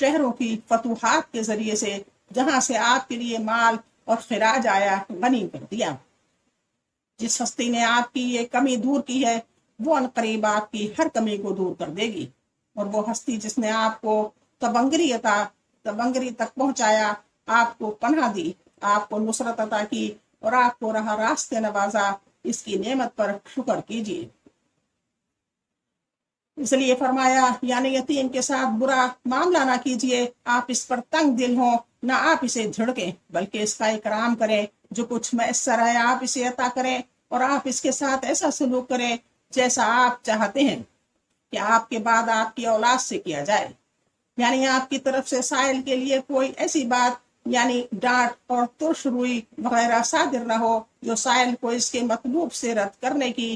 شہروں کی فتوحات کے ذریعے سے جہاں سے آپ کے لیے مال اور خراج آیا غنی کر دیا۔ جس ہستی نے آپ کی یہ کمی دور کی ہے وہ عنقریب آپ کی ہر کمی کو دور کر دے گی، اور وہ ہستی جس نے آپ کو تبنگری تک پہنچایا، آپ کو پناہ دی، آپ کو نصرت عطا کی اور آپ کو راہ راستے نوازا، اس کی نعمت پر شکر کیجیے۔ اس لیے فرمایا یعنی یتیم کے ساتھ برا معاملہ نہ کیجیے، آپ اس پر تنگ دل ہوں، نہ آپ اسے جھڑکیں بلکہ اس کا اکرام کریں، جو کچھ میسر ہے آپ اسے عطا کریں، اور آپ اس کے ساتھ ایسا سلوک کریں جیسا آپ چاہتے ہیں کہ آپ کے بعد آپ کی اولاد سے کیا جائے۔ یعنی آپ کی طرف سے سائل کے لیے کوئی ایسی بات یعنی ڈانٹ اور ترش روئی وغیرہ صادر نہ ہو جو سائل کو اس کے مطلوب سے رد کرنے کی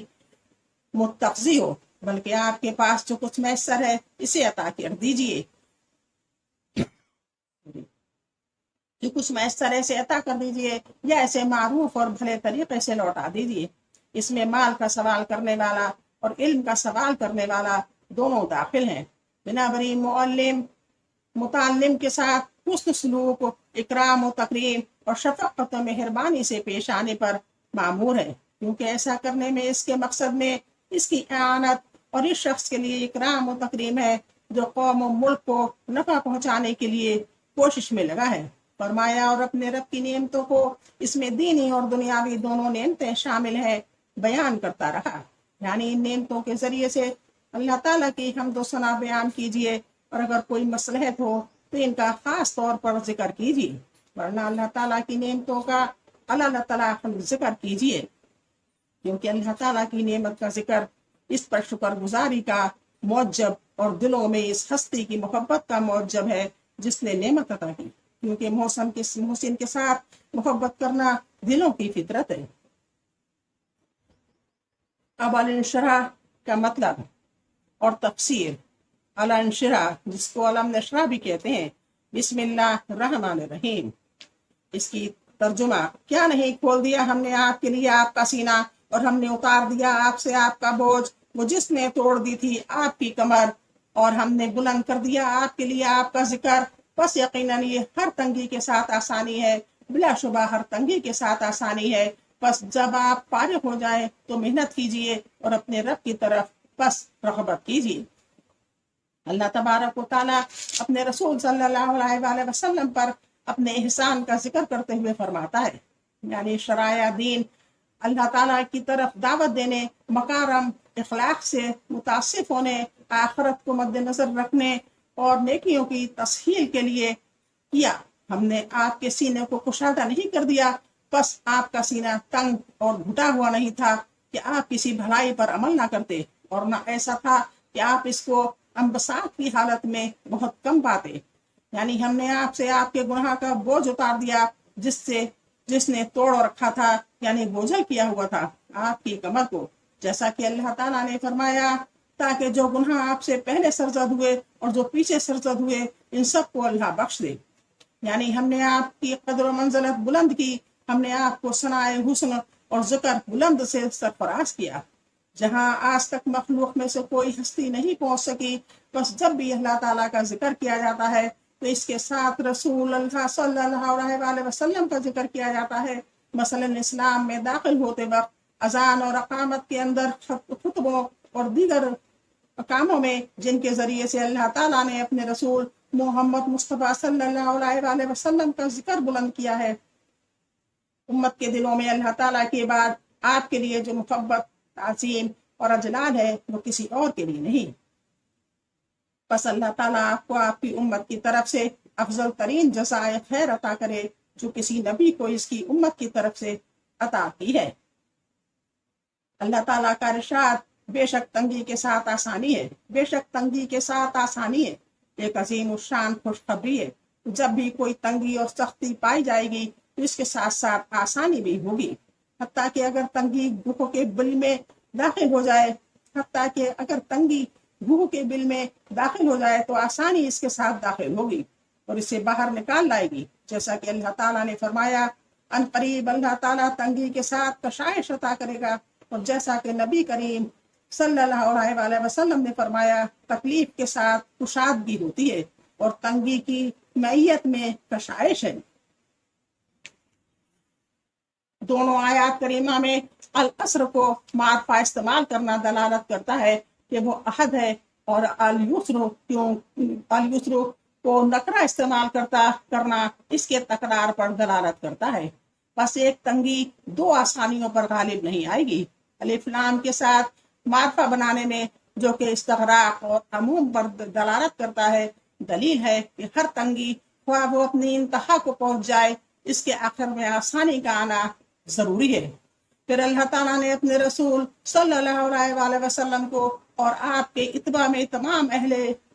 متقضی ہو، بلکہ آپ کے پاس جو کچھ میسر ہے اسے عطا کر دیجیے، جو کچھ میسر ہے اسے عطا کر دیجیے یا ایسے معروف اور بھلے طریقے سے لوٹا دیجیے۔ اس میں مال کا سوال کرنے والا اور علم کا سوال کرنے والا دونوں داخل ہیں۔ بنابراین متعلم کے ساتھ حسن سلوک، اکرام و تکریم اور شفقت و مہربانی سے پیش آنے پر مامور ہے، کیونکہ ایسا کرنے میں اس کے مقصد میں اس کی اعانت اور اس شخص کے لیے اکرام و تکریم ہے جو قوم و ملک کو نفع پہنچانے کے لیے کوشش میں لگا ہے۔ فرمایا اور اپنے رب کی نعمتوں کو، اس میں دینی اور دنیاوی دونوں نعمتیں شامل ہیں، بیان کرتا رہا۔ یعنی ان نعمتوں کے ذریعے سے اللہ تعالیٰ کی حمد و ثنا بیان کیجیے، اور اگر کوئی مصلحت ہو تو ان کا خاص طور پر ذکر کیجیے، ورنہ اللہ تعالیٰ کی نعمتوں کا اللہ تعالیٰ ذکر کیجیے، کیونکہ اللہ تعالیٰ کی نعمت کا ذکر اس پر شکر گزاری کا موجب اور دلوں میں اس ہستی کی محبت کا موجب ہے جس نے نعمت عطا کی، کیونکہ محسن کے ساتھ محبت کرنا دلوں کی فطرت ہے۔ اب الانشراح کا مطلب اور تفسیر۔ الانشراح جس کو علم نشرہ بھی کہتے ہیں، بسم اللہ الرحمن الرحیم، اس کی ترجمہ کیا نہیں کھول دیا ہم نے آپ کے لیے آپ کا سینہ، اور ہم نے اتار دیا آپ سے آپ کا بوجھ، وہ جس نے توڑ دی تھی آپ کی کمر، اور ہم نے بلند کر دیا آپ کے لیے آپ کا ذکر، بس یقیناً یہ ہر تنگی کے ساتھ آسانی ہے، بلا شبہ ہر تنگی کے ساتھ آسانی ہے۔ بس جب آپ فارغ ہو جائیں تو محنت کیجیے اور اپنے رب کی طرف بس رغبت کیجیے۔ اللہ تبارک و تعالیٰ اپنے رسول صلی اللہ علیہ وآلہ وسلم پر اپنے احسان کا ذکر کرتے ہوئے فرماتا ہے، یعنی شرائع دین اللہ تعالیٰ کی طرف دعوت دینے، مکارم اخلاق سے متصف ہونے، آخرت کو مد نظر رکھنے اور نیکیوں کی تسہیل کے لیے کیا۔ ہم نے آپ کے سینے کو کشادہ نہیں کر دیا، بس آپ کا سینہ تنگ اور گھٹا ہوا نہیں تھا کہ آپ کسی بھلائی پر عمل نہ کرتے، اور نہ ایسا تھا کہ آپ اس کو انبساط کی حالت میں بہت کم پاتے۔ یعنی ہم نے آپ سے آپ کے گناہ کا بوجھ اتار دیا جس نے توڑ رکھا تھا، یعنی بوجھل کیا ہوا تھا آپ کی کمر کو، جیسا کہ اللہ تعالیٰ نے فرمایا، تاکہ جو گناہ آپ سے پہلے سرزد ہوئے اور جو پیچھے سرزد ہوئے ان سب کو اللہ بخش دے۔ یعنی ہم نے آپ کی قدر و منزلت بلند کی، ہم نے آپ کو ثناء حسن اور ذکر بلند سے سرفراز کیا، جہاں آج تک مخلوق میں سے کوئی ہستی نہیں پہنچ سکی۔ بس جب بھی اللہ تعالیٰ کا ذکر کیا جاتا ہے تو اس کے ساتھ رسول اللہ صلی اللہ علیہ وآلہ وسلم کا ذکر کیا جاتا ہے۔ مثلا اسلام میں داخل ہوتے وقت اذان اور اقامت کے اندر خطبوں اور دیگر کاموں میں جن کے ذریعے سے اللہ تعالیٰ نے اپنے رسول محمد مصطفیٰ صلی اللہ علیہ وآلہ وسلم کا ذکر بلند کیا ہے، امت کے دلوں میں اللہ تعالیٰ کے بعد آپ کے لیے جو محبت، تعظیم اور اجلال ہے وہ کسی اور کے لیے نہیں۔ بس اللہ تعالیٰ آپ کو آپ کی امت کی طرف سے افضل ترین جزائے خیر عطا کرے جو کسی نبی کو اس کی امت کی طرف سے عطا کی ہے۔ اللہ تعالیٰ کا ارشاد، بے شک تنگی کے ساتھ آسانی ہے، بے شک تنگی کے ساتھ آسانی ہے، ایک عظیم الشان خوشخبری ہے۔ جب بھی کوئی تنگی اور سختی پائی جائے گی تو اس کے ساتھ ساتھ آسانی بھی ہوگی، حتیٰ کہ اگر تنگی گوہ کے بل میں داخل ہو جائے تو آسانی اس کے ساتھ داخل ہوگی اور اسے باہر نکال لائے گی، جیسا کہ اللہ تعالیٰ نے فرمایا، ان قریب اللہ تعالیٰ تنگی کے ساتھ کشائش عطا کرے گا، اور جیسا کہ نبی کریم صلی اللہ علیہ وآلہ وسلم نے فرمایا، تکلیف کے ساتھ کشادگی ہوتی ہے اور تنگی کی معیت میں کشائش ہے۔ دونوں آیات کریمہ میں العصر کو معرفہ استعمال کرنا دلالت کرتا ہے کہ وہ عہد ہے، اور اليسر کو نکرہ استعمال کرنا اس کے تکرار پر دلالت کرتا ہے۔ بس ایک تنگی دو آسانیوں پر غالب نہیں آئے گی۔ الف لام کے ساتھ معرفہ بنانے میں جو کہ استغراق اور عموم پر دلالت کرتا ہے، دلیل ہے کہ ہر تنگی خواہ وہ اپنی انتہا کو پہنچ جائے، اس کے آخر میں آسانی کا آنا ضروری ہے۔ پھر اللہ تعالیٰ نے اپنے رسول صلی اللہ علیہ وآلہ وسلم کو اور آپ کے اتباع میں تمام اہل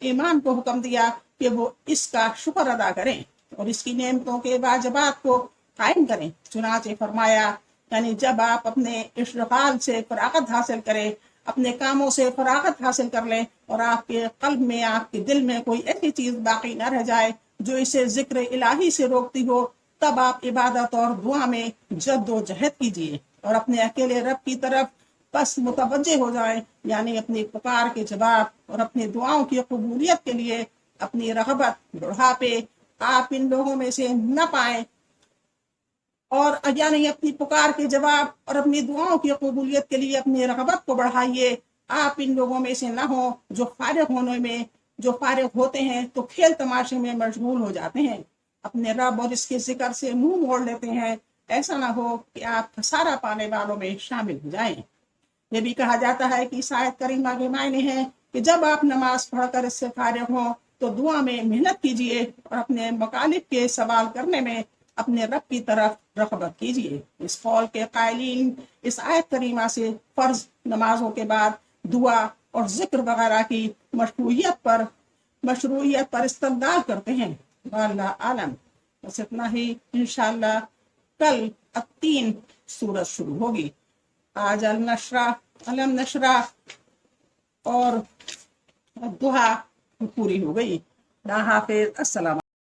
ایمان کو حکم دیا کہ وہ اس کا شکر ادا کریں اور اس کی نعمتوں کے واجبات کو قائم کریں۔ چنانچہ فرمایا، یعنی جب آپ اپنے اشتغال سے فراغت حاصل کریں، اپنے کاموں سے فراغت حاصل کر لیں، اور آپ کے قلب میں، آپ کے دل میں کوئی ایسی چیز باقی نہ رہ جائے جو اسے ذکر الہی سے روکتی ہو، تب آپ عبادت اور دعا میں جد و جہد کیجیے اور اپنے اکیلے رب کی طرف بس متوجہ ہو جائیں، یعنی اپنی پکار کے جواب اور اپنی دعاؤں کی قبولیت کے لیے اپنی رغبت بڑھاپے آپ ان لوگوں میں سے نہ پائیں، اور یعنی اپنی پکار کے جواب اور اپنی دعاؤں کی قبولیت کے لیے اپنی رغبت کو بڑھائیے۔ آپ ان لوگوں میں سے نہ ہوں جو فارغ ہوتے ہیں تو کھیل تماشے میں مشغول ہو جاتے ہیں، اپنے رب اور اس کے ذکر سے منہ موڑ لیتے ہیں۔ ایسا نہ ہو کہ آپ خسارہ پانے والوں میں شامل ہو جائیں۔ یہ بھی کہا جاتا ہے کہ اس آیت کریمہ کے معنی ہے کہ جب آپ نماز پڑھ کر اس سے فارغ ہوں تو دعا میں محنت کیجیے اور اپنے مطالب کے سوال کرنے میں اپنے رب کی طرف رغبت کیجیے۔ اس قول کے قائلین اس آیت کریمہ سے فرض نمازوں کے بعد دعا اور ذکر وغیرہ کی مشروعیت پر استدلال کرتے ہیں۔ واللہ عالم۔ بس اتنا ہی، انشاءاللہ کل التین سورت شروع ہوگی۔ آج علم نشرہ اور دعا پوری ہو گئی۔ اللہ حافظ، السلام